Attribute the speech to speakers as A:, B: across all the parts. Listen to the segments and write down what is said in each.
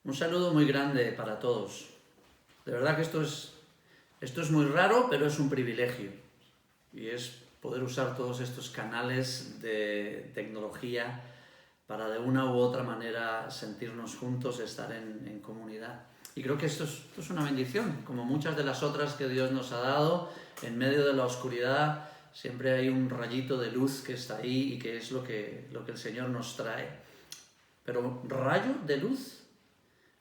A: Un saludo muy grande para todos. De verdad que esto es muy raro, pero es un privilegio. Y es poder usar todos estos canales de tecnología para de una u otra manera sentirnos juntos, estar en comunidad. Y creo que esto es una bendición, como muchas de las otras que Dios nos ha dado. En medio de la oscuridad siempre hay un rayito de luz que está ahí y que es lo que el Señor nos trae. Pero rayo de luz,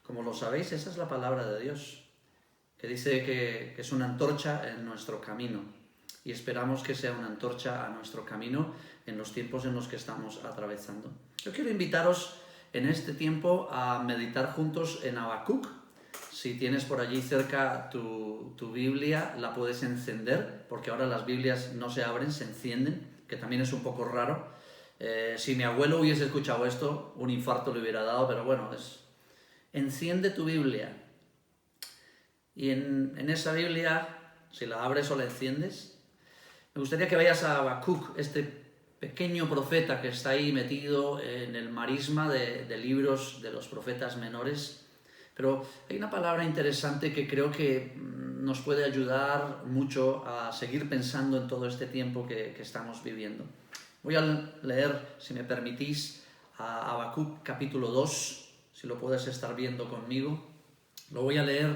A: como lo sabéis, esa es la palabra de Dios, que dice que es una antorcha en nuestro camino. Y esperamos que sea una antorcha a nuestro camino en los tiempos en los que estamos atravesando. Yo quiero invitaros en este tiempo a meditar juntos en Habacuc. Si tienes por allí cerca tu Biblia, la puedes encender, porque ahora las Biblias no se abren, se encienden, que también es un poco raro. Si mi abuelo hubiese escuchado esto, un infarto le hubiera dado, pero bueno, enciende tu Biblia. Y en esa Biblia, si la abres o la enciendes, me gustaría que vayas a Habacuc, este pequeño profeta que está ahí metido en el marisma de libros de los profetas menores. Pero hay una palabra interesante que creo que nos puede ayudar mucho a seguir pensando en todo este tiempo que estamos viviendo. Voy a leer, si me permitís, a Habacuc capítulo 2, si lo puedes estar viendo conmigo. Lo voy a leer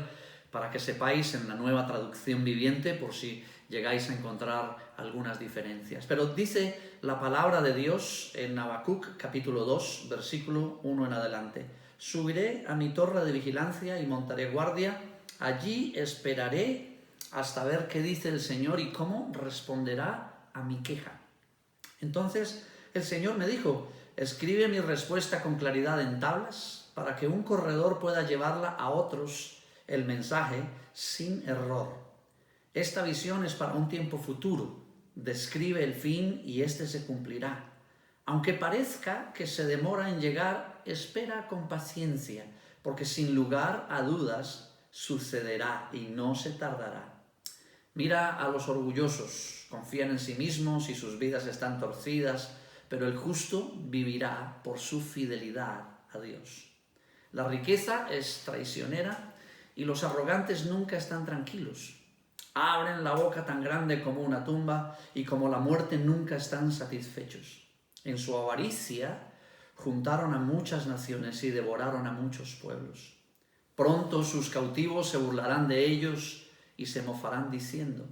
A: para que sepáis en la nueva traducción viviente, por si llegáis a encontrar algunas diferencias. Pero dice la palabra de Dios en Habacuc capítulo 2, versículo 1 en adelante. Subiré a mi torre de vigilancia y montaré guardia. Allí esperaré hasta ver qué dice el Señor y cómo responderá a mi queja. Entonces el Señor me dijo: escribe mi respuesta con claridad en tablas, para que un corredor pueda llevarla a otros el mensaje sin error. Esta visión es para un tiempo futuro. Describe el fin y éste se cumplirá. Aunque parezca que se demora en llegar, espera con paciencia, porque sin lugar a dudas sucederá y no se tardará. Mira a los orgullosos, confían en sí mismos y sus vidas están torcidas, pero el justo vivirá por su fidelidad a Dios. La riqueza es traicionera y los arrogantes nunca están tranquilos. Abren la boca tan grande como una tumba y como la muerte nunca están satisfechos. En su avaricia juntaron a muchas naciones y devoraron a muchos pueblos. Pronto sus cautivos se burlarán de ellos y se mofarán diciendo: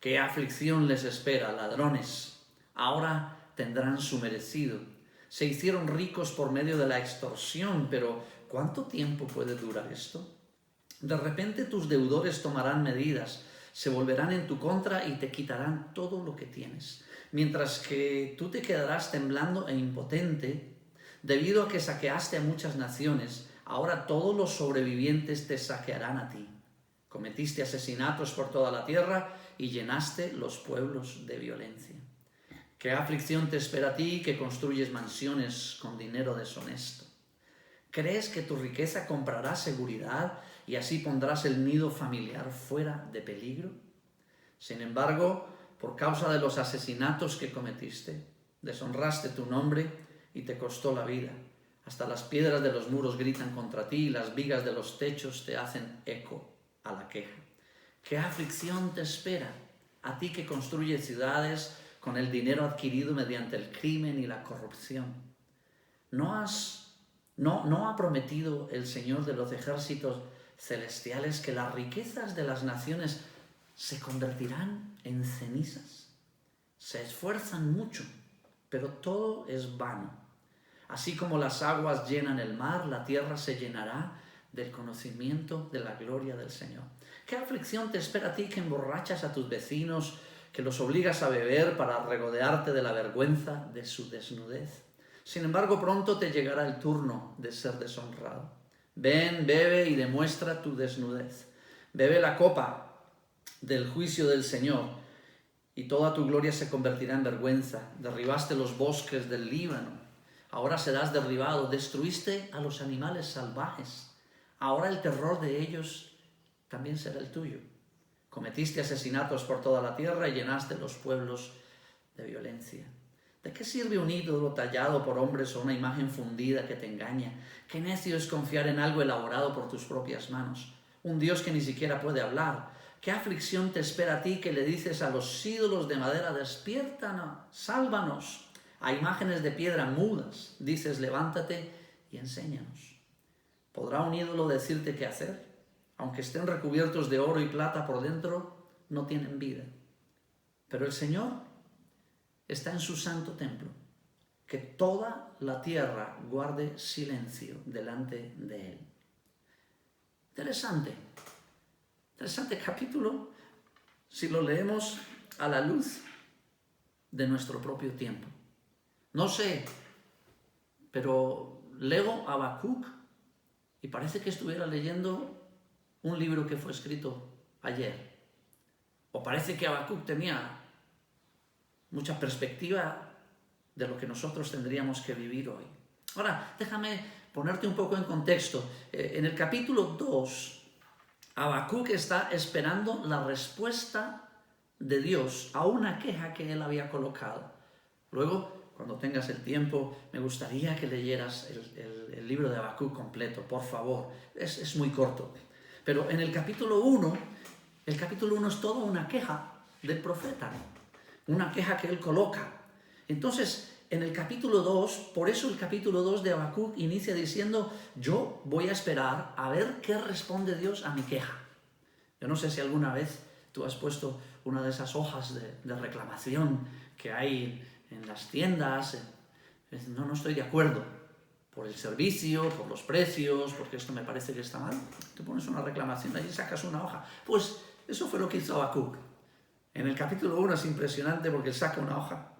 A: ¿qué aflicción les espera, ladrones? Ahora tendrán su merecido. Se hicieron ricos por medio de la extorsión, pero ¿cuánto tiempo puede durar esto? De repente tus deudores tomarán medidas, se volverán en tu contra y te quitarán todo lo que tienes, mientras que tú te quedarás temblando e impotente. Debido a que saqueaste a muchas naciones, ahora todos los sobrevivientes te saquearán a ti. Cometiste asesinatos por toda la tierra y llenaste los pueblos de violencia. ¿Qué aflicción te espera a ti que construyes mansiones con dinero deshonesto? ¿Crees que tu riqueza comprará seguridad y así pondrás el nido familiar fuera de peligro? Sin embargo, por causa de los asesinatos que cometiste, deshonraste tu nombre y te costó la vida. Hasta las piedras de los muros gritan contra ti y las vigas de los techos te hacen eco a la queja. ¿Qué aflicción te espera a ti que construyes ciudades con el dinero adquirido mediante el crimen y la corrupción? ¿No ha prometido el Señor de los ejércitos celestiales que las riquezas de las naciones se convertirán en cenizas? Se esfuerzan mucho, pero todo es vano. Así como las aguas llenan el mar, la tierra se llenará del conocimiento de la gloria del Señor. ¿Qué aflicción te espera a ti que emborrachas a tus vecinos, que los obligas a beber para regodearte de la vergüenza de su desnudez? Sin embargo, pronto te llegará el turno de ser deshonrado. Ven, bebe y demuestra tu desnudez. Bebe la copa del juicio del Señor y toda tu gloria se convertirá en vergüenza. Derribaste los bosques del Líbano, ahora serás derribado. Destruiste a los animales salvajes, ahora el terror de ellos también será el tuyo. Cometiste asesinatos por toda la tierra y llenaste los pueblos de violencia. ¿De qué sirve un ídolo tallado por hombres o una imagen fundida que te engaña? Qué necio es confiar en algo elaborado por tus propias manos. Un Dios que ni siquiera puede hablar. ¿Qué aflicción te espera a ti que le dices a los ídolos de madera, despiértanos, sálvanos? A imágenes de piedra mudas dices, levántate y enséñanos. ¿Podrá un ídolo decirte qué hacer? Aunque estén recubiertos de oro y plata por dentro, no tienen vida. Pero el Señor está en su santo templo. Que toda la tierra guarde silencio delante de Él. Interesante capítulo si lo leemos a la luz de nuestro propio tiempo. No sé, pero leo Habacuc y parece que estuviera leyendo un libro que fue escrito ayer. O parece que Habacuc tenía mucha perspectiva de lo que nosotros tendríamos que vivir hoy. Ahora, déjame ponerte un poco en contexto. En el capítulo 2, Habacuc está esperando la respuesta de Dios a una queja que él había colocado. Luego, cuando tengas el tiempo, me gustaría que leyeras el libro de Habacuc completo, por favor. Es muy corto. Pero en el capítulo 1 es toda una queja del profeta, una queja que él coloca. Entonces, en el capítulo 2, por eso el capítulo 2 de Habacuc inicia diciendo, yo voy a esperar a ver qué responde Dios a mi queja. Yo no sé si alguna vez tú has puesto una de esas hojas de reclamación que hay en las tiendas. No estoy de acuerdo por el servicio, por los precios, porque esto me parece que está mal. Tú pones una reclamación, ahí sacas una hoja. Pues eso fue lo que hizo Habacuc. En el capítulo 1 es impresionante porque él saca una hoja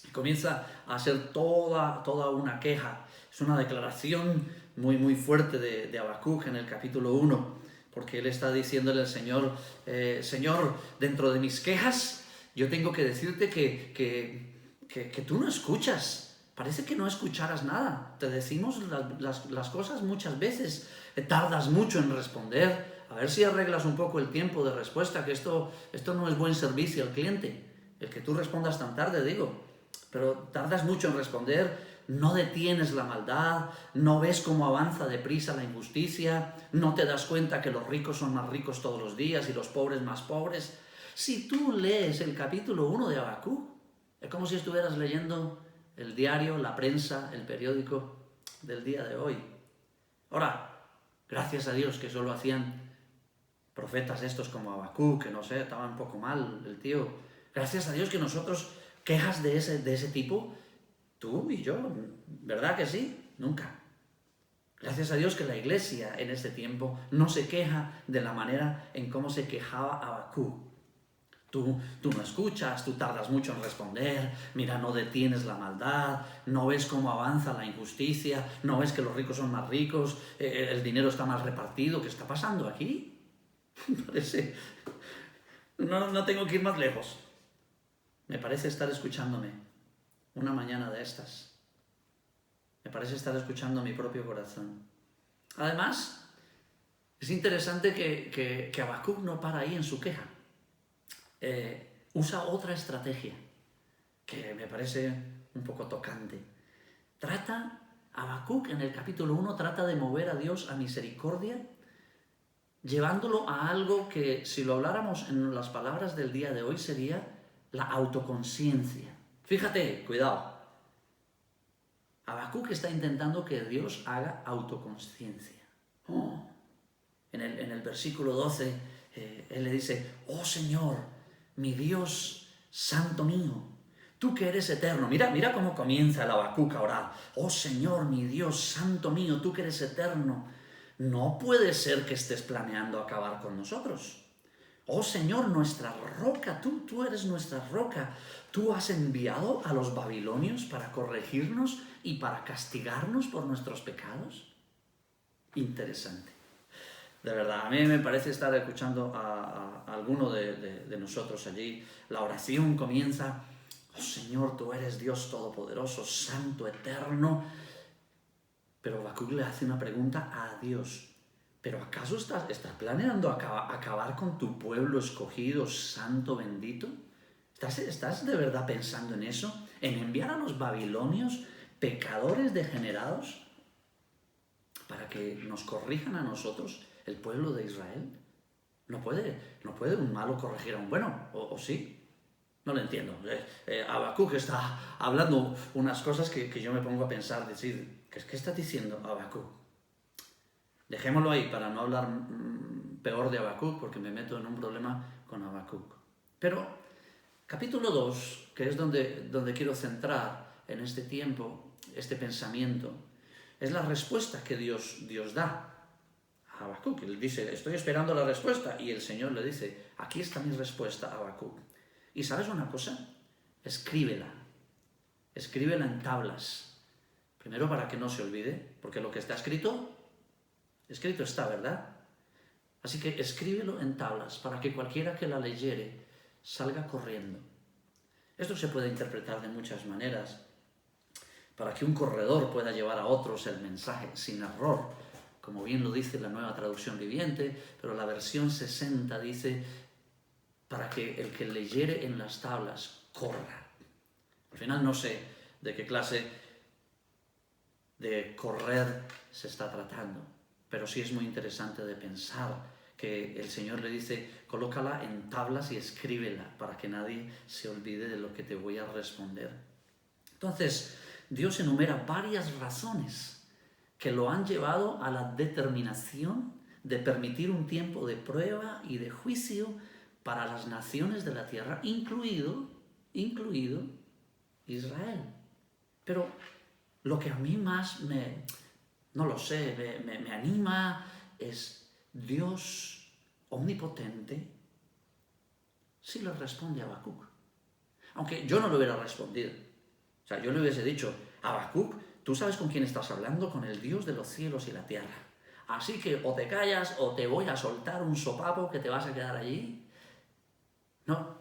A: y comienza a hacer toda una queja. Es una declaración muy fuerte de Habacuc en el capítulo 1, porque él está diciéndole al Señor, Señor, dentro de mis quejas, yo tengo que decirte que tú no escuchas. Parece que no escucharas nada. Te decimos las cosas muchas veces. Tardas mucho en responder. A ver si arreglas un poco el tiempo de respuesta, que esto no es buen servicio al cliente. El que tú respondas tan tarde, digo. Pero tardas mucho en responder. No detienes la maldad. No ves cómo avanza deprisa la injusticia. No te das cuenta que los ricos son más ricos todos los días y los pobres más pobres. Si tú lees el capítulo 1 de Habacuc, es como si estuvieras leyendo el diario, la prensa, el periódico del día de hoy. Ahora, gracias a Dios que solo hacían profetas estos como Habacuc, que no sé, estaba un poco mal el tío. Gracias a Dios que nosotros, quejas de ese tipo, tú y yo, ¿verdad que sí? Nunca. Gracias a Dios que la iglesia en ese tiempo no se queja de la manera en cómo se quejaba Habacuc. Tú no escuchas, tú tardas mucho en responder, mira, no detienes la maldad, no ves cómo avanza la injusticia, no ves que los ricos son más ricos, el dinero está más repartido. ¿Qué está pasando aquí? Parece... No tengo que ir más lejos. Me parece estar escuchándome una mañana de estas. Me parece estar escuchando mi propio corazón. Además, es interesante que Habacuc no para ahí en su queja. Usa otra estrategia que me parece un poco tocante. Habacuc en el capítulo 1 trata de mover a Dios a misericordia, llevándolo a algo que, si lo habláramos en las palabras del día de hoy, sería la autoconciencia. Fíjate, cuidado. Habacuc está intentando que Dios haga autoconciencia. En el versículo 12, él le dice, oh Señor, mi Dios, santo mío, tú que eres eterno. Mira cómo comienza el Habacuc a orar. Oh Señor, mi Dios, santo mío, tú que eres eterno. No puede ser que estés planeando acabar con nosotros. Oh Señor, nuestra roca, tú eres nuestra roca. Tú has enviado a los babilonios para corregirnos y para castigarnos por nuestros pecados. Interesante. De verdad, a mí me parece estar escuchando a alguno de nosotros allí. La oración comienza, oh Señor, tú eres Dios todopoderoso, santo, eterno. Pero Habacuc le hace una pregunta a Dios. ¿Pero acaso estás planeando acabar con tu pueblo escogido, santo, bendito? ¿Estás de verdad pensando en eso? en enviar a los babilonios, pecadores degenerados, para que nos corrijan a nosotros, el pueblo de Israel. No puede un malo corregir a un bueno, ¿o sí? No lo entiendo. Habacuc está hablando unas cosas que yo me pongo a pensar, decir, ¿qué está diciendo Habacuc? Dejémoslo ahí para no hablar peor de Habacuc, porque me meto en un problema con Habacuc. Pero capítulo 2, que es donde quiero centrar en este tiempo, este pensamiento, es la respuesta que Dios da a Habacuc. Él dice, estoy esperando la respuesta, y el Señor le dice, aquí está mi respuesta, Habacuc. ¿Y sabes una cosa? Escríbela en tablas. Primero para que no se olvide, porque lo que está escrito está, ¿verdad? Así que escríbelo en tablas para que cualquiera que la leyere salga corriendo. Esto se puede interpretar de muchas maneras. Para que un corredor pueda llevar a otros el mensaje sin error, como bien lo dice la Nueva Traducción Viviente, pero la versión 60 dice para que el que leyere en las tablas corra. Al final no sé de qué clase de correr se está tratando, pero sí es muy interesante de pensar que el Señor le dice, colócala en tablas y escríbela para que nadie se olvide de lo que te voy a responder. Entonces, Dios enumera varias razones que lo han llevado a la determinación de permitir un tiempo de prueba y de juicio para las naciones de la tierra, incluido Israel. Pero lo que a mí más me anima es Dios omnipotente si le responde a Habacuc. Aunque yo no lo hubiera respondido. O sea, yo le hubiese dicho, Habacuc, tú sabes con quién estás hablando, con el Dios de los cielos y la tierra. Así que o te callas o te voy a soltar un sopapo que te vas a quedar allí. No,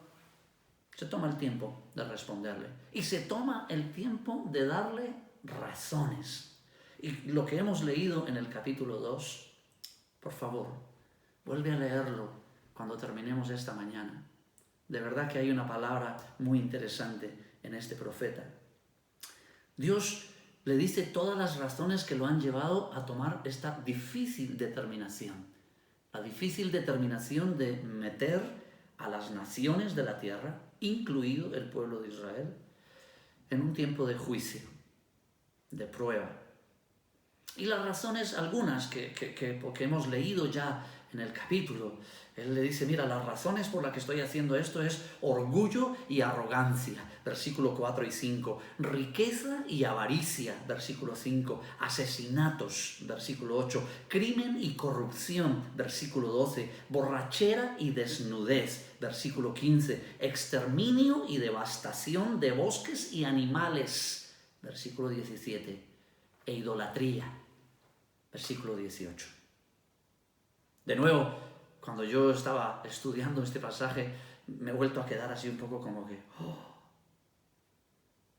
A: se toma el tiempo de responderle y se toma el tiempo de darle razones. Y lo que hemos leído en el capítulo 2, por favor, vuelve a leerlo cuando terminemos esta mañana. De verdad que hay una palabra muy interesante en este profeta. Dios le dice todas las razones que lo han llevado a tomar esta difícil determinación. La difícil determinación de meter a las naciones de la tierra, incluido el pueblo de Israel, en un tiempo de juicio, de prueba. Y las razones, algunas que hemos leído ya en el capítulo, él le dice, mira, las razones por las que estoy haciendo esto es orgullo y arrogancia, versículo 4 y 5, riqueza y avaricia, versículo 5, asesinatos, versículo 8, crimen y corrupción, versículo 12, borrachera y desnudez, versículo 15, exterminio y devastación de bosques y animales, versículo 17, e idolatría, versículo 18. De nuevo, cuando yo estaba estudiando este pasaje, me he vuelto a quedar así un poco como que,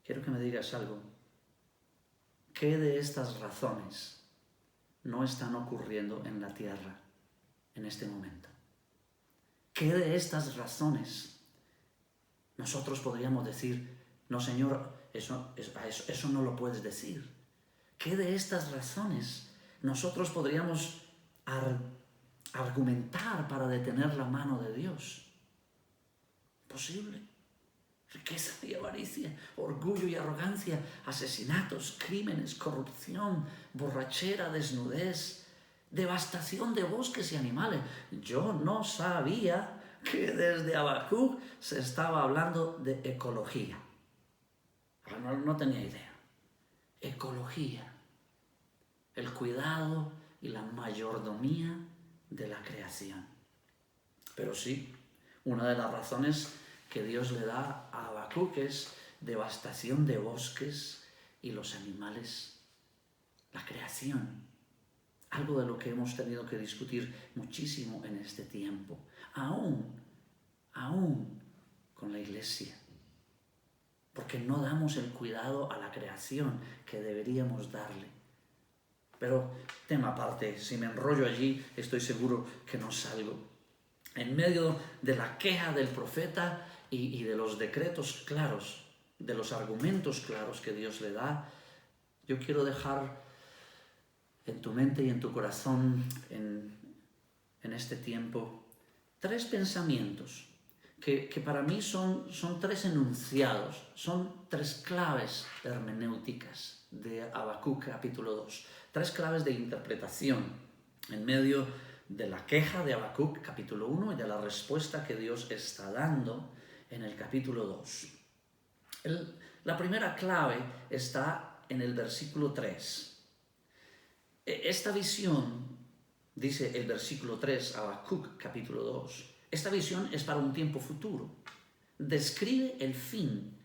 A: quiero que me digas algo. ¿Qué de estas razones no están ocurriendo en la tierra en este momento? ¿Qué de estas razones nosotros podríamos decir, no, Señor, eso no lo puedes decir? ¿Qué de estas razones nosotros podríamos argumentar para detener la mano de Dios? Posible. Riqueza y avaricia, orgullo y arrogancia, asesinatos, crímenes, corrupción, borrachera, desnudez, devastación de bosques y animales. Yo no sabía que desde Habacuc se estaba hablando de ecología. No tenía idea. Ecología. El cuidado y la mayordomía de la creación. Pero sí, una de las razones que Dios le da a Habacuc es devastación de bosques y los animales, la creación. Algo de lo que hemos tenido que discutir muchísimo en este tiempo, aún con la iglesia, porque no damos el cuidado a la creación que deberíamos darle. Pero tema aparte, si me enrollo allí, estoy seguro que no salgo. En medio de la queja del profeta y de los decretos claros de los argumentos claros que Dios le da, yo quiero dejar en tu mente y en tu corazón en este tiempo 3 pensamientos que para mí son 3 enunciados, son 3 claves hermenéuticas de Habacuc capítulo 2, 3 claves de interpretación en medio de la queja de Habacuc capítulo 1 y de la respuesta que Dios está dando en el capítulo 2. La primera clave está en el versículo 3. Esta visión, dice el versículo 3, Habacuc capítulo 2, esta visión es para un tiempo futuro. Describe el fin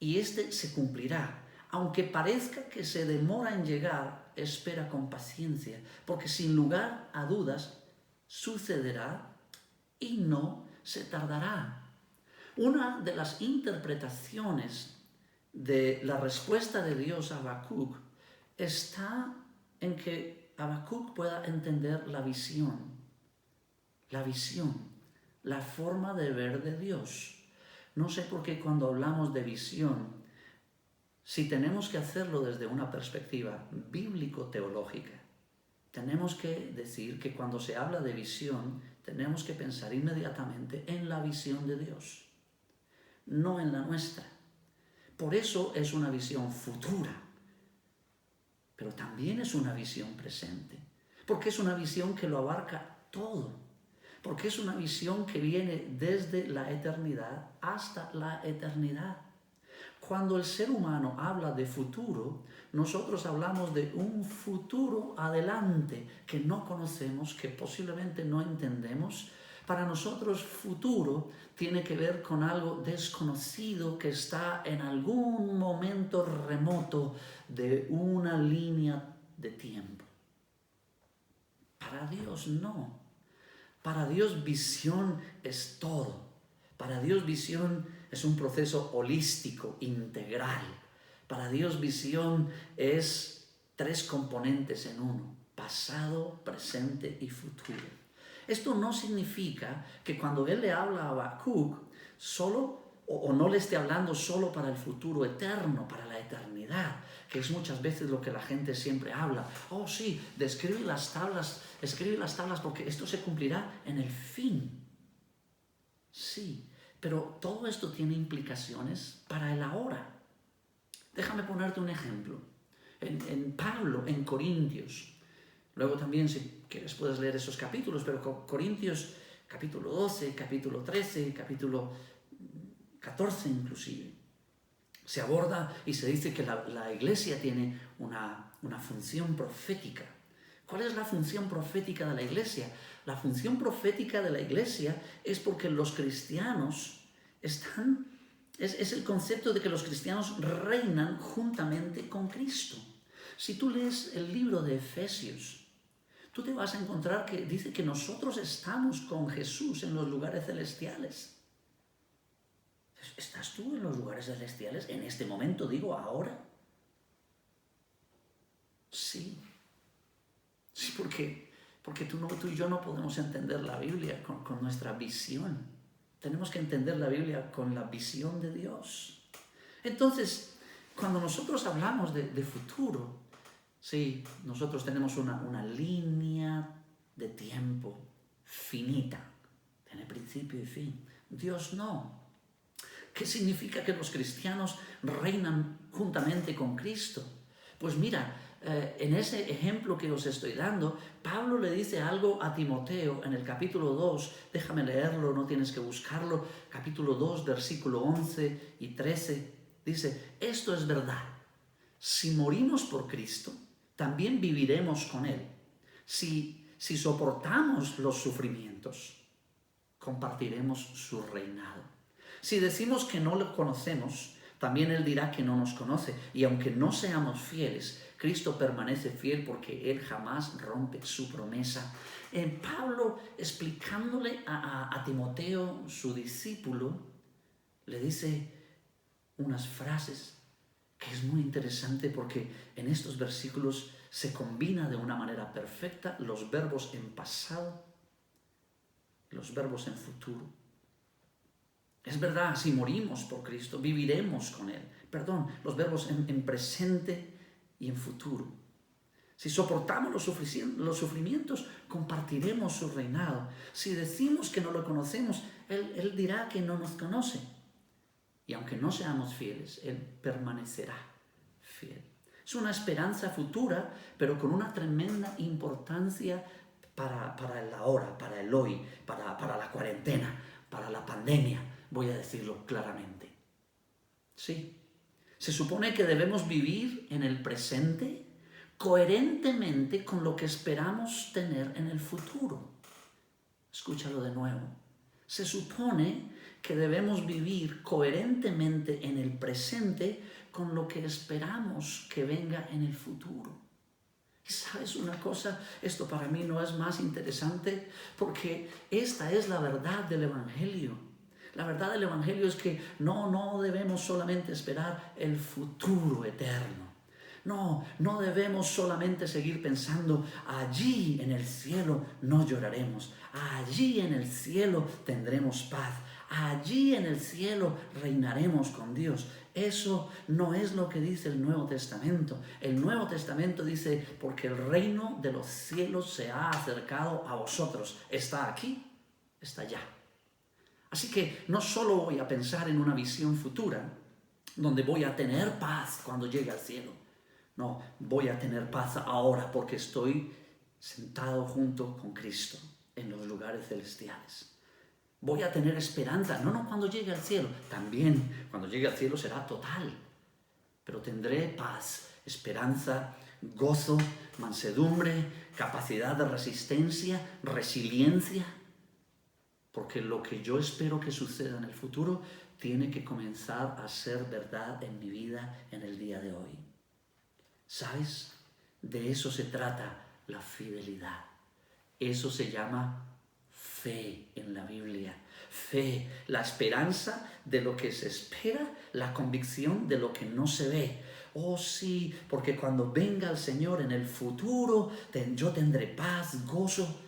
A: y este se cumplirá. Aunque parezca que se demora en llegar, espera con paciencia, porque sin lugar a dudas sucederá y no se tardará. Una de las interpretaciones de la respuesta de Dios a Habacuc está en que Habacuc pueda entender la visión, la forma de ver de Dios. No sé por qué cuando hablamos de visión, si tenemos que hacerlo desde una perspectiva bíblico-teológica, tenemos que decir que cuando se habla de visión, tenemos que pensar inmediatamente en la visión de Dios, no en la nuestra. Por eso es una visión futura, pero también es una visión presente, porque es una visión que lo abarca todo, porque es una visión que viene desde la eternidad hasta la eternidad. Cuando el ser humano habla de futuro, nosotros hablamos de un futuro adelante que no conocemos, que posiblemente no entendemos. Para nosotros futuro tiene que ver con algo desconocido que está en algún momento remoto de una línea de tiempo. Para Dios no. Para Dios visión es todo. Para Dios visión es un proceso holístico, integral. Para Dios visión es 3 componentes en uno: pasado, presente y futuro. Esto no significa que cuando Él le habla a Habacuc solo o no le esté hablando solo para el futuro eterno, para la eternidad, que es muchas veces lo que la gente siempre habla. Oh sí, escribe las tablas porque esto se cumplirá en el fin. Sí, pero todo esto tiene implicaciones para el ahora. Déjame ponerte un ejemplo. En Pablo, en Corintios, luego también si quieres puedes leer esos capítulos, pero Corintios capítulo 12, capítulo 13, capítulo 14 inclusive, se aborda y se dice que la iglesia tiene una función profética. ¿Cuál es la función profética de la iglesia? La función profética de la iglesia es porque los cristianos están... Es el concepto de que los cristianos reinan juntamente con Cristo. Si tú lees el libro de Efesios, tú te vas a encontrar que dice que nosotros estamos con Jesús en los lugares celestiales. ¿Estás tú en los lugares celestiales en este momento, digo, ahora? Sí. Sí, porque tú y yo no podemos entender la Biblia con nuestra visión. Tenemos que entender la Biblia con la visión de Dios. Entonces, cuando nosotros hablamos de futuro, sí, nosotros tenemos una línea de tiempo finita, tiene principio y fin. Dios no. ¿Qué significa que los cristianos reinan juntamente con Cristo? Pues mira, en ese ejemplo que os estoy dando, Pablo le dice algo a Timoteo en el capítulo 2, déjame leerlo, no tienes que buscarlo, capítulo 2, versículo 11 y 13, dice, esto es verdad, si morimos por Cristo, también viviremos con Él. Si soportamos los sufrimientos, compartiremos su reinado. Si decimos que no lo conocemos, también Él dirá que no nos conoce. Y aunque no seamos fieles, Cristo permanece fiel porque Él jamás rompe su promesa. Pablo, explicándole a Timoteo, su discípulo, le dice unas frases que es muy interesante porque en estos versículos se combina de una manera perfecta los verbos en pasado, los verbos en futuro. Es verdad, si morimos por Cristo, viviremos con Él. Perdón, los verbos en presente y en futuro. Si soportamos los sufrimientos, compartiremos su reinado. Si decimos que no lo conocemos, Él dirá que no nos conoce. Y aunque no seamos fieles, Él permanecerá fiel. Es una esperanza futura, pero con una tremenda importancia para el ahora, para el hoy, para la cuarentena, para la pandemia, voy a decirlo claramente. Sí, se supone que debemos vivir en el presente coherentemente con lo que esperamos tener en el futuro. Escúchalo de nuevo. Se supone que debemos vivir coherentemente en el presente con lo que esperamos que venga en el futuro. ¿Y sabes una cosa? Esto para mí no es más interesante porque esta es la verdad del Evangelio. La verdad del Evangelio es que no debemos solamente esperar el futuro eterno. No debemos solamente seguir pensando, allí en el cielo no lloraremos, allí en el cielo tendremos paz, allí en el cielo reinaremos con Dios. Eso no es lo que dice el Nuevo Testamento. El Nuevo Testamento dice, porque el reino de los cielos se ha acercado a vosotros. Está aquí, está allá. Así que no solo voy a pensar en una visión futura, donde voy a tener paz cuando llegue al cielo. No, voy a tener paz ahora porque estoy sentado junto con Cristo en los lugares celestiales. Voy a tener esperanza, no cuando llegue al cielo, también cuando llegue al cielo será total. Pero tendré paz, esperanza, gozo, mansedumbre, capacidad de resistencia, resiliencia. Porque lo que yo espero que suceda en el futuro tiene que comenzar a ser verdad en mi vida en el día de hoy. ¿Sabes? De eso se trata la fidelidad. Eso se llama fe en la Biblia. Fe, la esperanza de lo que se espera, la convicción de lo que no se ve. Oh sí, porque cuando venga el Señor en el futuro, yo tendré paz, gozo,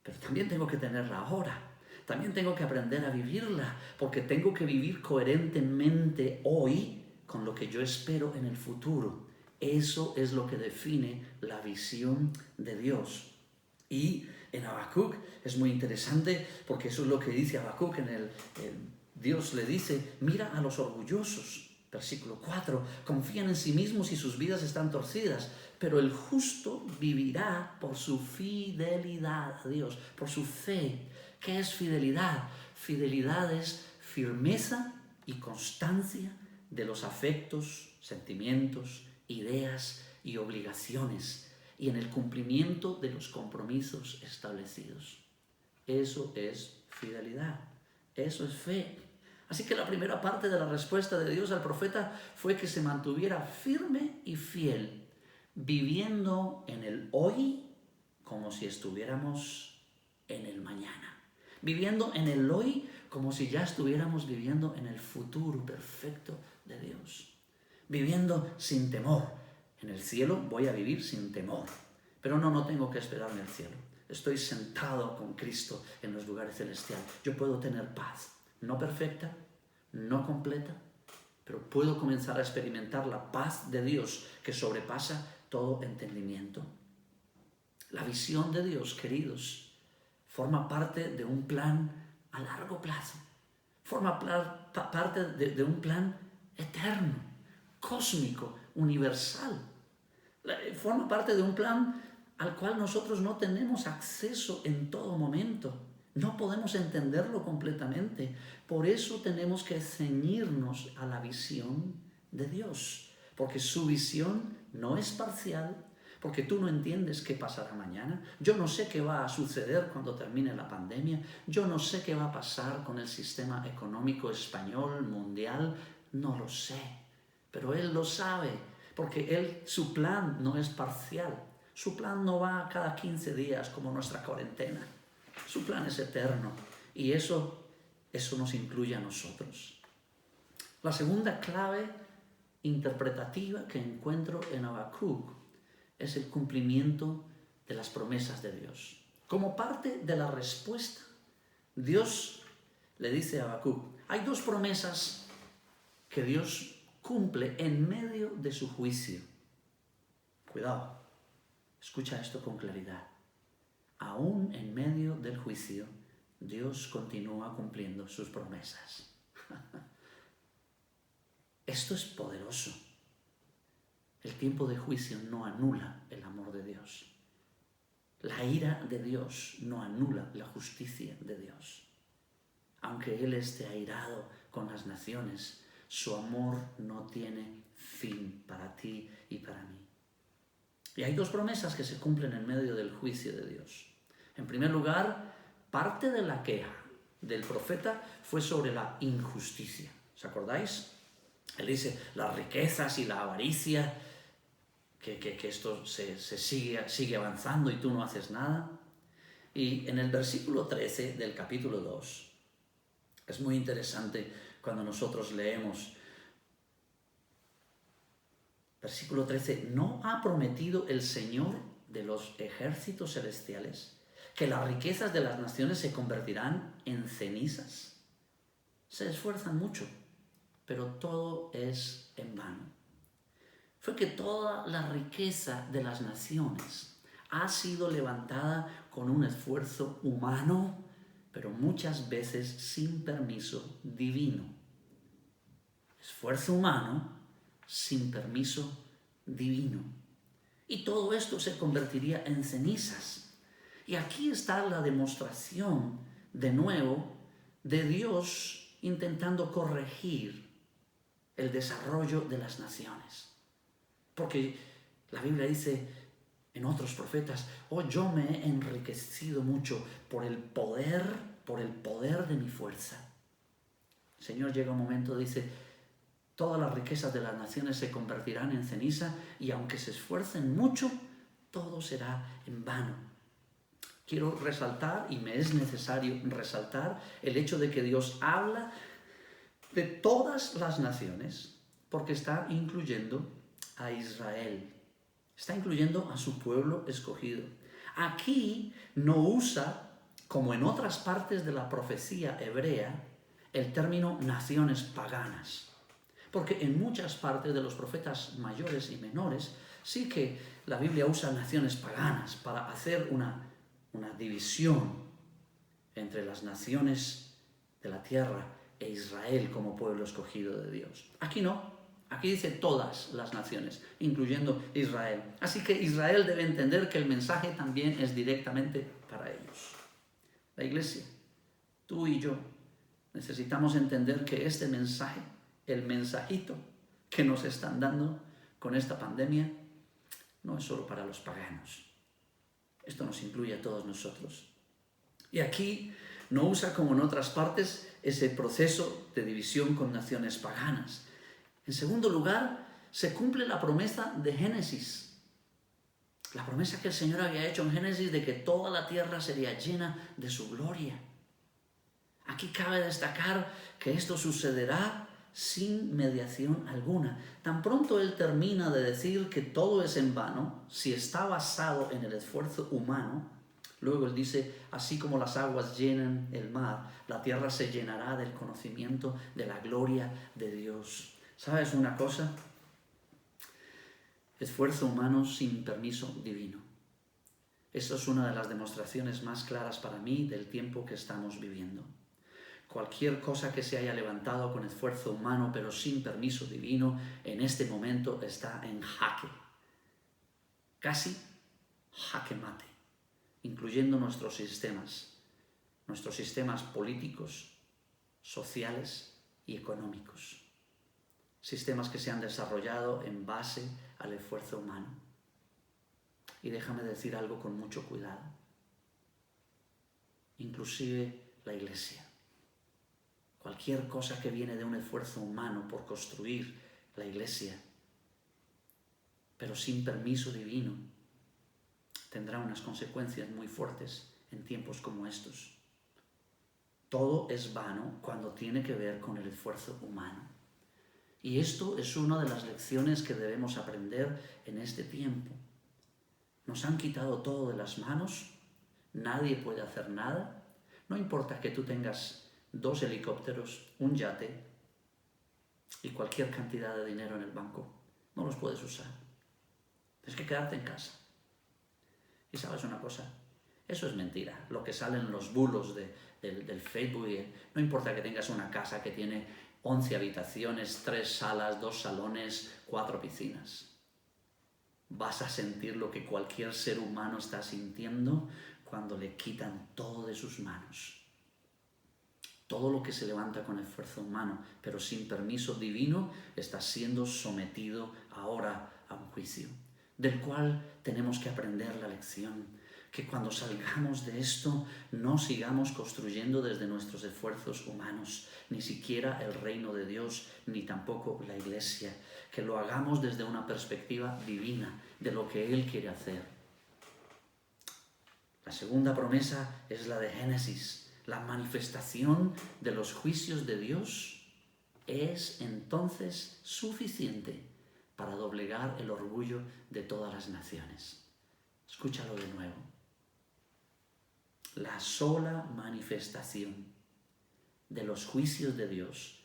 A: pero también tengo que tenerla ahora. También tengo que aprender a vivirla, porque tengo que vivir coherentemente hoy con lo que yo espero en el futuro. Eso es lo que define la visión de Dios. Y en Habacuc es muy interesante porque eso es lo que dice Habacuc. Dios le dice, mira a los orgullosos. Versículo 4, confían en sí mismos y sus vidas están torcidas, pero el justo vivirá por su fidelidad a Dios, por su fe. ¿Qué es fidelidad? Fidelidad es firmeza y constancia de los afectos, sentimientos, ideas y obligaciones y en el cumplimiento de los compromisos establecidos. Eso es fidelidad, eso es fe. Así que la primera parte de la respuesta de Dios al profeta fue que se mantuviera firme y fiel, viviendo en el hoy como si estuviéramos en el mañana, viviendo en el hoy como si ya estuviéramos viviendo en el futuro perfecto de Dios. Viviendo sin temor. En el cielo voy a vivir sin temor. Pero no tengo que esperarme al cielo. Estoy sentado con Cristo en los lugares celestiales. Yo puedo tener paz. No perfecta, no completa, pero puedo comenzar a experimentar la paz de Dios que sobrepasa todo entendimiento. La visión de Dios, queridos, forma parte de un plan a largo plazo. Forma parte de un plan eterno, cósmico, universal. Forma parte de un plan al cual nosotros no tenemos acceso en todo momento. No podemos entenderlo completamente. Por eso tenemos que ceñirnos a la visión de Dios. Porque su visión no es parcial, porque tú no entiendes qué pasará mañana. Yo no sé qué va a suceder cuando termine la pandemia. Yo no sé qué va a pasar con el sistema económico español, mundial. No lo sé. Pero Él lo sabe, porque su plan no es parcial. Su plan no va cada 15 días como nuestra cuarentena. Su plan es eterno y eso nos incluye a nosotros. La segunda clave interpretativa que encuentro en Habacuc es el cumplimiento de las promesas de Dios. Como parte de la respuesta, Dios le dice a Habacuc, hay dos promesas que Dios cumple en medio de su juicio. Cuidado, escucha esto con claridad. Aún en medio del juicio, Dios continúa cumpliendo sus promesas. Esto es poderoso. El tiempo de juicio no anula el amor de Dios. La ira de Dios no anula la justicia de Dios. Aunque Él esté airado con las naciones, su amor no tiene fin para ti y para mí. Y hay dos promesas que se cumplen en medio del juicio de Dios. En primer lugar, parte de la queja del profeta fue sobre la injusticia. ¿Os acordáis? Él dice, las riquezas y la avaricia, que esto se sigue avanzando y tú no haces nada. Y en el versículo 13 del capítulo 2, es muy interesante cuando nosotros leemos, versículo 13, ¿no ha prometido el Señor de los ejércitos celestiales que las riquezas de las naciones se convertirán en cenizas? Se esfuerzan mucho, pero todo es en vano. Fue que toda la riqueza de las naciones ha sido levantada con un esfuerzo humano, pero muchas veces sin permiso divino. Esfuerzo humano sin permiso divino. Y todo esto se convertiría en cenizas. Y aquí está la demostración, de nuevo, de Dios intentando corregir el desarrollo de las naciones. Porque la Biblia dice en otros profetas, yo me he enriquecido mucho por el poder de mi fuerza. El Señor llega un momento, dice, todas las riquezas de las naciones se convertirán en ceniza y aunque se esfuercen mucho, todo será en vano. Quiero resaltar, y me es necesario resaltar, el hecho de que Dios habla de todas las naciones porque está incluyendo a Israel. Está incluyendo a su pueblo escogido. Aquí no usa, como en otras partes de la profecía hebrea, el término naciones paganas. Porque en muchas partes de los profetas mayores y menores sí que la Biblia usa naciones paganas para hacer una división entre las naciones de la tierra e Israel como pueblo escogido de Dios. Aquí no. Aquí dice todas las naciones, incluyendo Israel. Así que Israel debe entender que el mensaje también es directamente para ellos. La iglesia, tú y yo, necesitamos entender que este mensaje, el mensajito que nos están dando con esta pandemia, no es solo para los paganos. Esto nos incluye a todos nosotros. Y aquí no usa, como en otras partes, ese proceso de división con naciones paganas. En segundo lugar, se cumple la promesa de Génesis. La promesa que el Señor había hecho en Génesis de que toda la tierra sería llena de su gloria. Aquí cabe destacar que esto sucederá sin mediación alguna. Tan pronto Él termina de decir que todo es en vano, si está basado en el esfuerzo humano, luego Él dice, así como las aguas llenan el mar, la tierra se llenará del conocimiento de la gloria de Dios. ¿Sabes una cosa? Esfuerzo humano sin permiso divino. Eso es una de las demostraciones más claras para mí del tiempo que estamos viviendo. Cualquier cosa que se haya levantado con esfuerzo humano pero sin permiso divino, en este momento está en jaque. Casi jaque mate, incluyendo nuestros sistemas políticos, sociales y económicos. Sistemas que se han desarrollado en base al esfuerzo humano. Y déjame decir algo con mucho cuidado. Inclusive la iglesia. Cualquier cosa que viene de un esfuerzo humano por construir la iglesia, pero sin permiso divino, tendrá unas consecuencias muy fuertes en tiempos como estos. Todo es vano cuando tiene que ver con el esfuerzo humano. Y esto es una de las lecciones que debemos aprender en este tiempo. Nos han quitado todo de las manos, nadie puede hacer nada. No importa que tú tengas 2 helicópteros, un yate y cualquier cantidad de dinero en el banco. No los puedes usar. Tienes que quedarte en casa. Y sabes una cosa, eso es mentira. Lo que sale en los bulos del Facebook, no importa que tengas una casa que tiene 11 habitaciones, 3 salas, 2 salones, 4 piscinas. Vas a sentir lo que cualquier ser humano está sintiendo cuando le quitan todo de sus manos. Todo lo que se levanta con esfuerzo humano, pero sin permiso divino, está siendo sometido ahora a un juicio, del cual tenemos que aprender la lección, que cuando salgamos de esto no sigamos construyendo desde nuestros esfuerzos humanos, ni siquiera el reino de Dios, ni tampoco la iglesia, que lo hagamos desde una perspectiva divina de lo que Él quiere hacer. La segunda promesa es la de Génesis. La manifestación de los juicios de Dios es entonces suficiente para doblegar el orgullo de todas las naciones. Escúchalo de nuevo. La sola manifestación de los juicios de Dios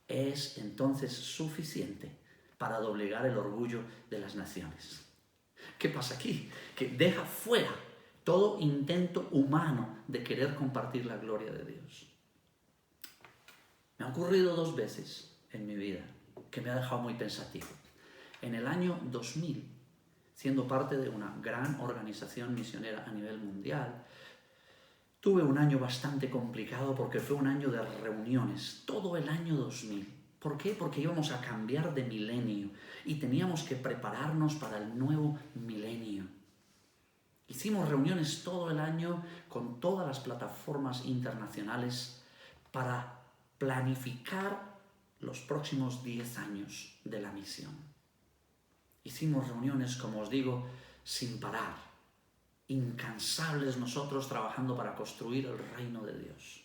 A: es entonces suficiente para doblegar el orgullo de las naciones. ¿Qué pasa aquí? Que deja fuera todo intento humano de querer compartir la gloria de Dios. Me ha ocurrido 2 veces en mi vida que me ha dejado muy pensativo. En el año 2000, siendo parte de una gran organización misionera a nivel mundial, tuve un año bastante complicado porque fue un año de reuniones, todo el año 2000. ¿Por qué? Porque íbamos a cambiar de milenio y teníamos que prepararnos para el nuevo milenio. Hicimos reuniones todo el año con todas las plataformas internacionales para planificar los próximos 10 años de la misión. Hicimos reuniones, como os digo, sin parar, incansables nosotros trabajando para construir el reino de Dios.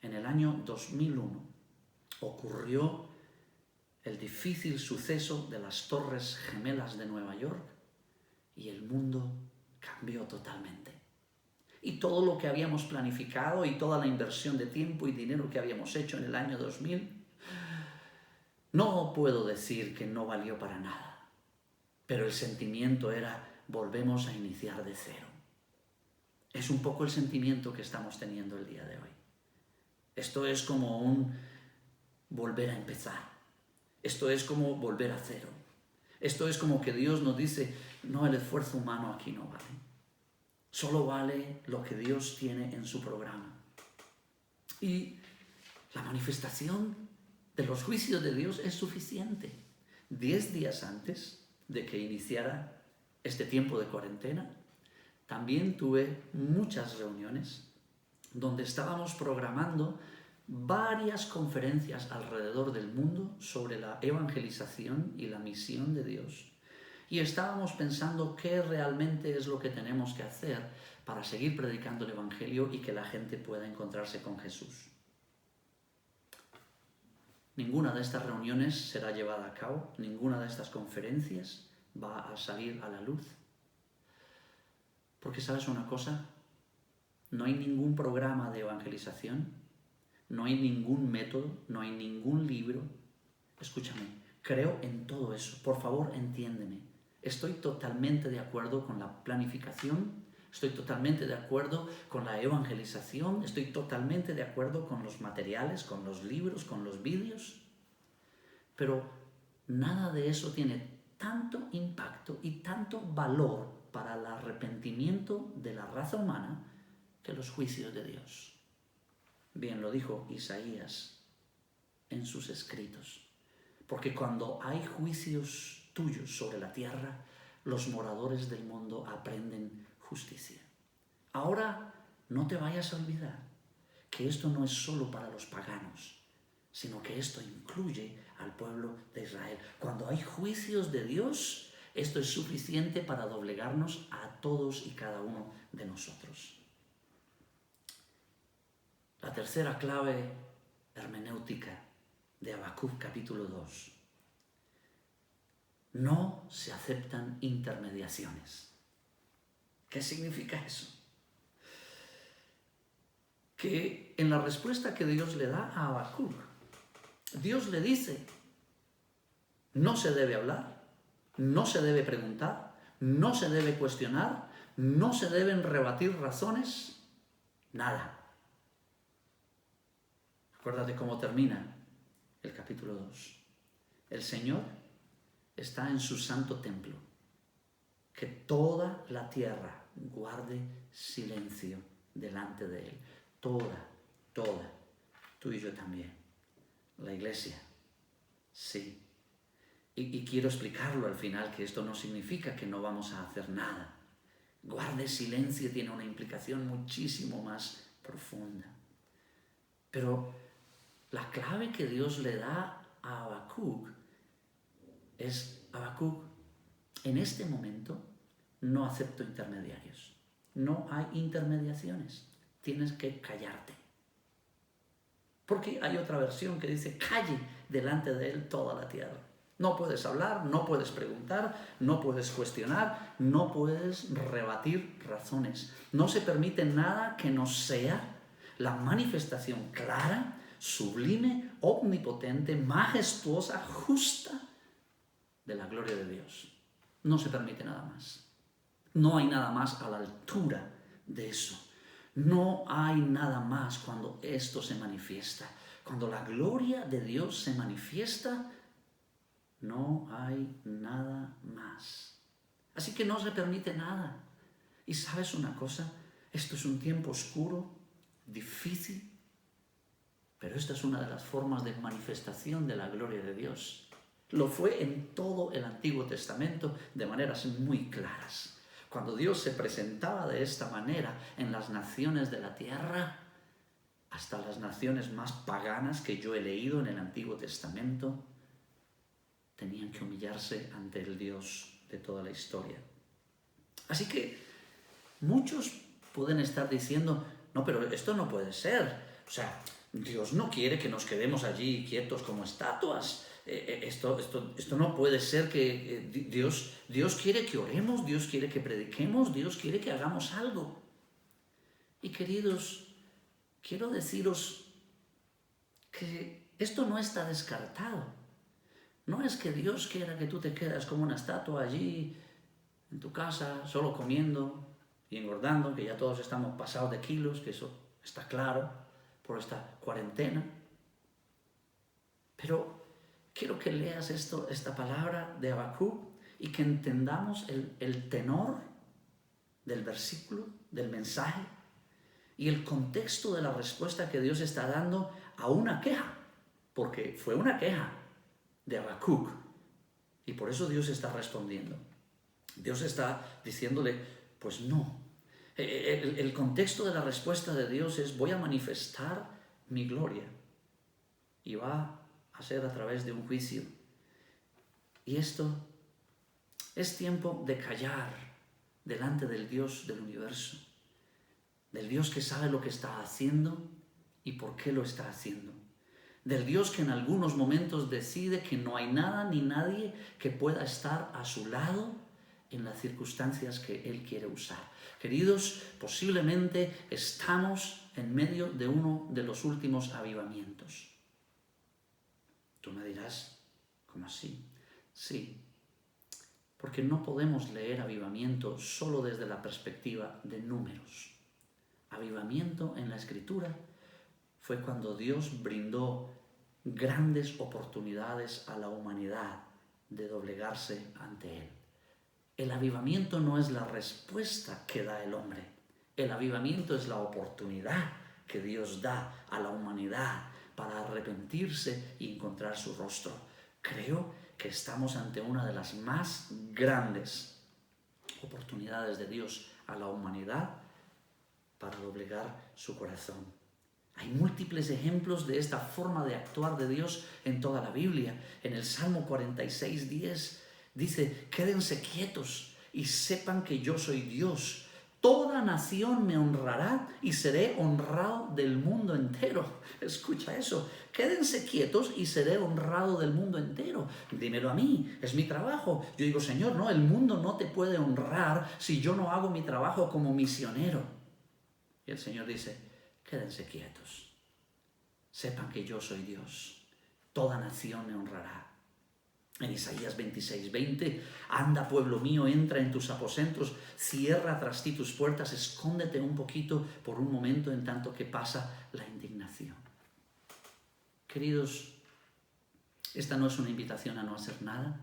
A: En el año 2001 ocurrió el difícil suceso de las Torres Gemelas de Nueva York y el mundo cambió totalmente. Y todo lo que habíamos planificado y toda la inversión de tiempo y dinero que habíamos hecho en el año 2000, no puedo decir que no valió para nada, pero el sentimiento era: volvemos a iniciar de cero. Es un poco el sentimiento que estamos teniendo el día de hoy. Esto es como un volver a empezar. Esto es como volver a cero. Esto es como que Dios nos dice: no, el esfuerzo humano aquí no vale. Solo vale lo que Dios tiene en su programa. Y la manifestación de los juicios de Dios es suficiente. 10 días antes de que iniciara este tiempo de cuarentena, también tuve muchas reuniones donde estábamos programando varias conferencias alrededor del mundo sobre la evangelización y la misión de Dios. Y estábamos pensando qué realmente es lo que tenemos que hacer para seguir predicando el Evangelio y que la gente pueda encontrarse con Jesús. Ninguna de estas reuniones será llevada a cabo, ninguna de estas conferencias va a salir a la luz. Porque ¿sabes una cosa? No hay ningún programa de evangelización, no hay ningún método, no hay ningún libro. Escúchame, creo en todo eso. Por favor, entiéndeme. Estoy totalmente de acuerdo con la planificación, estoy totalmente de acuerdo con la evangelización, estoy totalmente de acuerdo con los materiales, con los libros, con los vídeos, pero nada de eso tiene tanto impacto y tanto valor para el arrepentimiento de la raza humana que los juicios de Dios. Bien lo dijo Isaías en sus escritos, porque cuando hay juicios tuyos sobre la tierra, los moradores del mundo aprenden justicia. Ahora no te vayas a olvidar que esto no es solo para los paganos, sino que esto incluye al pueblo de Israel. Cuando hay juicios de Dios, esto es suficiente para doblegarnos a todos y cada uno de nosotros. La tercera clave hermenéutica de Habacuc capítulo 2. No se aceptan intermediaciones. ¿Qué significa eso? que en la respuesta que Dios le da a Habacuc, Dios le dice, no se debe hablar, no se debe preguntar, no se debe cuestionar, no se deben rebatir razones, nada. Acuérdate cómo termina el capítulo 2. El Señor está en su santo templo. Que toda la tierra guarde silencio delante de Él. Toda. Tú y yo también. La iglesia. Sí. Y quiero explicarlo al final, que esto no significa que no vamos a hacer nada. Guarde silencio tiene una implicación muchísimo más profunda. Pero la clave que Dios le da a Habacuc es: Habacuc, en este momento no acepto intermediarios. No hay intermediaciones. Tienes que callarte. Porque hay otra versión que dice: calle delante de Él toda la tierra. No puedes hablar, no puedes preguntar, no puedes cuestionar, no puedes rebatir razones. No se permite nada que no sea la manifestación clara, sublime, omnipotente, majestuosa, justa de la gloria de Dios. No se permite nada más. No hay nada más a la altura de eso. No hay nada más cuando esto se manifiesta. Cuando la gloria de Dios se manifiesta, no hay nada más. Así que no se permite nada. Y ¿sabes una cosa? Esto es un tiempo oscuro, difícil, pero esta es una de las formas de manifestación de la gloria de Dios. Lo fue en todo el Antiguo Testamento de maneras muy claras. Cuando Dios se presentaba de esta manera en las naciones de la tierra, hasta las naciones más paganas que yo he leído en el Antiguo Testamento, tenían que humillarse ante el Dios de toda la historia. Así que muchos pueden estar diciendo: no, pero esto no puede ser. O sea, Dios no quiere que nos quedemos allí quietos como estatuas. Esto no puede ser que Dios quiere que oremos, Dios quiere que prediquemos, Dios quiere que hagamos algo. Y queridos, quiero deciros que esto no está descartado. No es que Dios quiera que tú te quedes como una estatua allí en tu casa, solo comiendo y engordando, que ya todos estamos pasados de kilos, que eso está claro por esta cuarentena. Pero quiero que leas esta palabra de Habacuc y que entendamos el tenor del versículo, del mensaje y el contexto de la respuesta que Dios está dando a una queja, porque fue una queja de Habacuc y por eso Dios está respondiendo. Dios está diciéndole: pues no. El contexto de la respuesta de Dios es: voy a manifestar mi gloria y va a ser a través de un juicio. Y esto es tiempo de callar delante del Dios del universo, del Dios que sabe lo que está haciendo y por qué lo está haciendo, del Dios que en algunos momentos decide que no hay nada ni nadie que pueda estar a su lado en las circunstancias que Él quiere usar. Queridos, posiblemente estamos en medio de uno de los últimos avivamientos. Tú me dirás: ¿cómo así? Sí, porque no podemos leer avivamiento solo desde la perspectiva de números. Avivamiento en la Escritura fue cuando Dios brindó grandes oportunidades a la humanidad de doblegarse ante Él. El avivamiento no es la respuesta que da el hombre. El avivamiento es la oportunidad que Dios da a la humanidad para arrepentirse y encontrar su rostro. Creo que estamos ante una de las más grandes oportunidades de Dios a la humanidad para doblegar su corazón. Hay múltiples ejemplos de esta forma de actuar de Dios en toda la Biblia. En el Salmo 46:10 dice: quédense quietos y sepan que yo soy Dios. Toda nación me honrará y seré honrado del mundo entero. Escucha eso. Quédense quietos y seré honrado del mundo entero. Dímelo a mí, es mi trabajo. Yo digo: Señor, no, el mundo no te puede honrar si yo no hago mi trabajo como misionero. Y el Señor dice: quédense quietos. Sepan que yo soy Dios. Toda nación me honrará. En Isaías 26:20, anda pueblo mío, entra en tus aposentos, cierra tras ti tus puertas, escóndete un poquito por un momento en tanto que pasa la indignación. Queridos, esta no es una invitación a no hacer nada,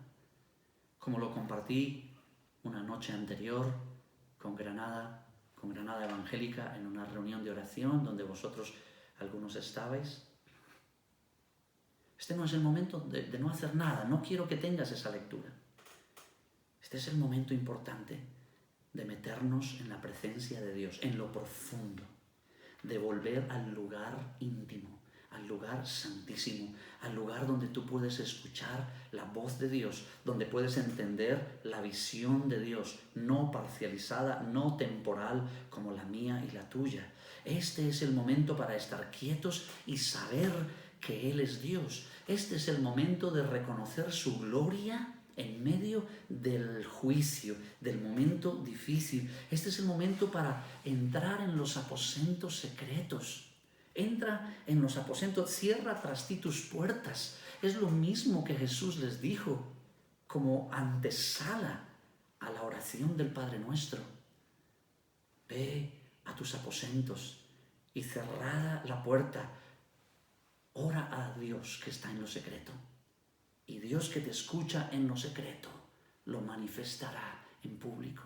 A: como lo compartí una noche anterior con Granada Evangélica en una reunión de oración donde vosotros algunos estabais. Este no es el momento de no hacer nada, no quiero que tengas esa lectura. Este es el momento importante de meternos en la presencia de Dios, en lo profundo, de volver al lugar íntimo, al lugar santísimo, al lugar donde tú puedes escuchar la voz de Dios, donde puedes entender la visión de Dios, no parcializada, no temporal como la mía y la tuya. Este es el momento para estar quietos y saber que Él es Dios. Este es el momento de reconocer su gloria en medio del juicio, del momento difícil. Este es el momento para entrar en los aposentos secretos. Entra en los aposentos, cierra tras ti tus puertas. Es lo mismo que Jesús les dijo como antesala a la oración del Padre Nuestro. Ve a tus aposentos y cerrada la puerta, ora a Dios que está en lo secreto. Y Dios que te escucha en lo secreto lo manifestará en público.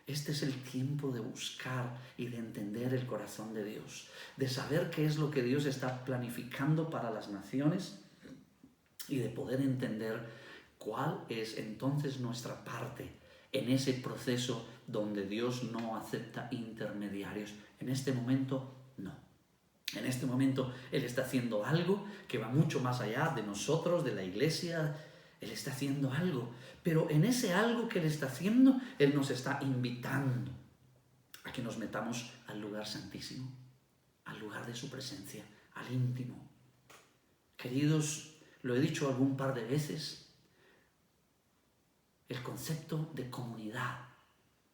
A: Este es el tiempo de buscar y de entender el corazón de Dios, de saber qué es lo que Dios está planificando para las naciones y de poder entender cuál es entonces nuestra parte en ese proceso donde Dios no acepta intermediarios. En este momento, no. En este momento Él está haciendo algo que va mucho más allá de nosotros, de la iglesia. Él está haciendo algo, pero en ese algo que Él está haciendo, Él nos está invitando a que nos metamos al lugar santísimo, al lugar de su presencia, al íntimo. Queridos, lo he dicho algún par de veces, el concepto de comunidad,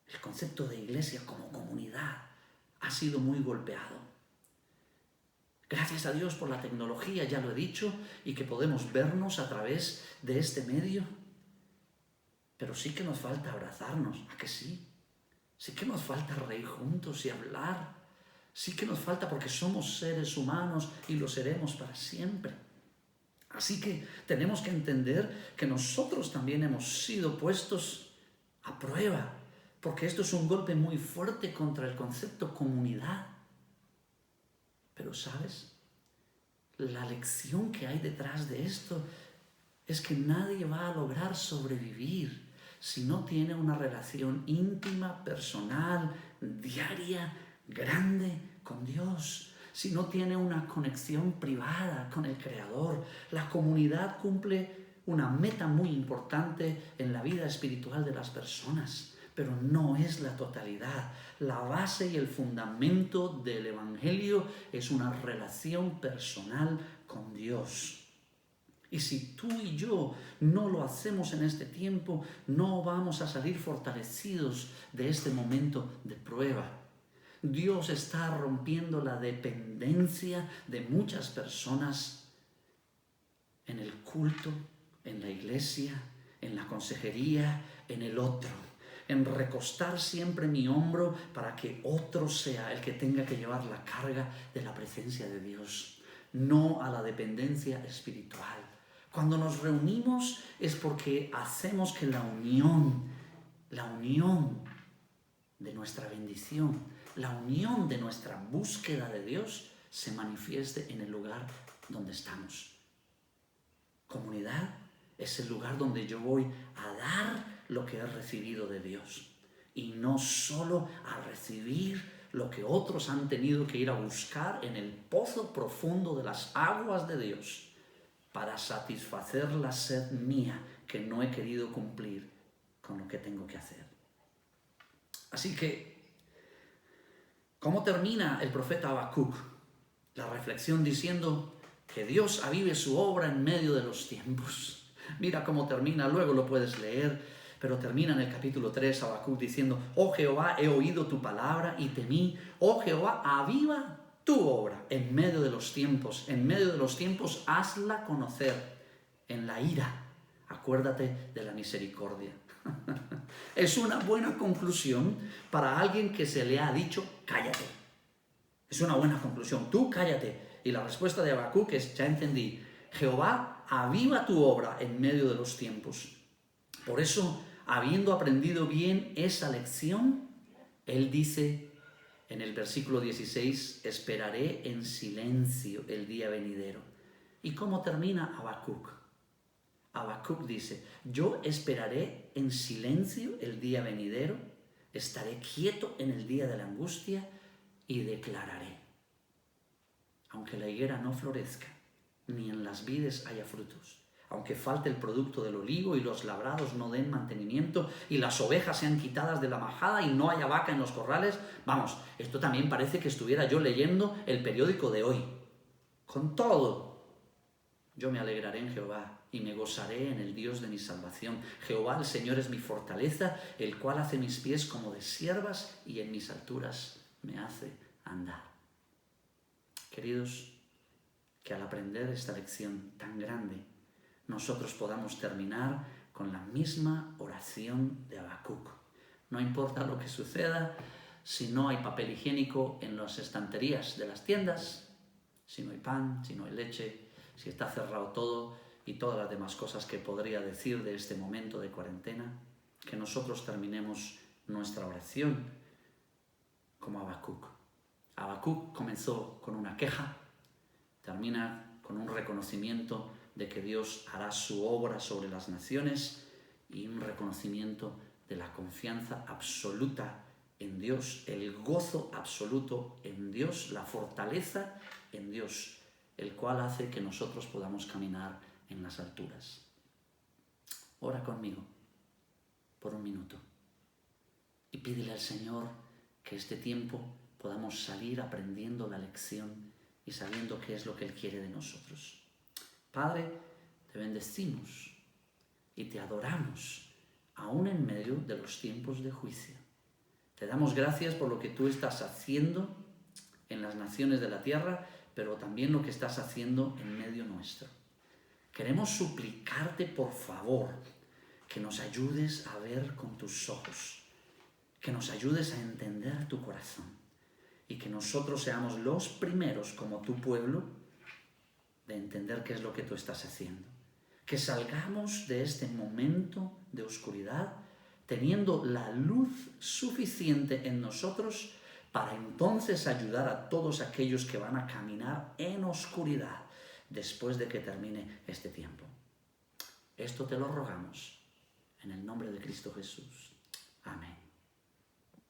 A: el concepto de iglesia como comunidad ha sido muy golpeado. Gracias a Dios por la tecnología, ya lo he dicho, y que podemos vernos a través de este medio. Pero sí que nos falta abrazarnos, ¿a que sí? Sí que nos falta reír juntos y hablar. Sí que nos falta porque somos seres humanos y lo seremos para siempre. Así que tenemos que entender que nosotros también hemos sido puestos a prueba, porque esto es un golpe muy fuerte contra el concepto comunidad. Pero ¿sabes? La lección que hay detrás de esto es que nadie va a lograr sobrevivir si no tiene una relación íntima, personal, diaria, grande con Dios. Si no tiene una conexión privada con el Creador. La comunidad cumple una meta muy importante en la vida espiritual de las personas, pero no es la totalidad. La base y el fundamento del Evangelio es una relación personal con Dios. Y si tú y yo no lo hacemos en este tiempo, no vamos a salir fortalecidos de este momento de prueba. Dios está rompiendo la dependencia de muchas personas en el culto, en la iglesia, en la consejería, en el otro. En recostar siempre mi hombro para que otro sea el que tenga que llevar la carga de la presencia de Dios, no a la dependencia espiritual. Cuando nos reunimos es porque hacemos que la unión de nuestra bendición, la unión de nuestra búsqueda de Dios se manifieste en el lugar donde estamos. Comunidad es el lugar donde yo voy a dar lo que he recibido de Dios y no solo a recibir lo que otros han tenido que ir a buscar en el pozo profundo de las aguas de Dios para satisfacer la sed mía que no he querido cumplir con lo que tengo que hacer. Así que, ¿cómo termina el profeta Habacuc? La reflexión diciendo que Dios avive su obra en medio de los tiempos. Mira cómo termina, luego lo puedes leer, pero termina en el capítulo 3, Habacuc diciendo: Oh Jehová, he oído tu palabra y temí. Oh Jehová, aviva tu obra en medio de los tiempos hazla conocer en la ira. Acuérdate de la misericordia. Es una buena conclusión para alguien que se le ha dicho cállate. Es una buena conclusión. Tú cállate. Y la respuesta de Habacuc es, ya entendí, Jehová, aviva tu obra en medio de los tiempos. Por eso, habiendo aprendido bien esa lección, él dice en el versículo 16, esperaré en silencio el día venidero. ¿Y cómo termina Habacuc? Habacuc dice, yo esperaré en silencio el día venidero, estaré quieto en el día de la angustia y declararé. Aunque la higuera no florezca, ni en las vides haya frutos, aunque falte el producto del olivo y los labrados no den mantenimiento y las ovejas sean quitadas de la majada y no haya vaca en los corrales, vamos, esto también parece que estuviera yo leyendo el periódico de hoy. Con todo, yo me alegraré en Jehová y me gozaré en el Dios de mi salvación. Jehová el Señor es mi fortaleza, el cual hace mis pies como de ciervas y en mis alturas me hace andar. Queridos, que al aprender esta lección tan grande, nosotros podamos terminar con la misma oración de Habacuc. No importa lo que suceda, si no hay papel higiénico en las estanterías de las tiendas, si no hay pan, si no hay leche, si está cerrado todo y todas las demás cosas que podría decir de este momento de cuarentena, que nosotros terminemos nuestra oración como Habacuc. Habacuc comenzó con una queja, termina con un reconocimiento de que Dios hará su obra sobre las naciones y un reconocimiento de la confianza absoluta en Dios, el gozo absoluto en Dios, la fortaleza en Dios, el cual hace que nosotros podamos caminar en las alturas. Ora conmigo por un minuto y pídele al Señor que este tiempo podamos salir aprendiendo la lección y sabiendo qué es lo que Él quiere de nosotros. Padre, te bendecimos y te adoramos, aún en medio de los tiempos de juicio. Te damos gracias por lo que tú estás haciendo en las naciones de la tierra, pero también lo que estás haciendo en medio nuestro. Queremos suplicarte, por favor, que nos ayudes a ver con tus ojos, que nos ayudes a entender tu corazón y que nosotros seamos los primeros, como tu pueblo, de entender qué es lo que tú estás haciendo. Que salgamos de este momento de oscuridad teniendo la luz suficiente en nosotros para entonces ayudar a todos aquellos que van a caminar en oscuridad después de que termine este tiempo. Esto te lo rogamos en el nombre de Cristo Jesús. Amén.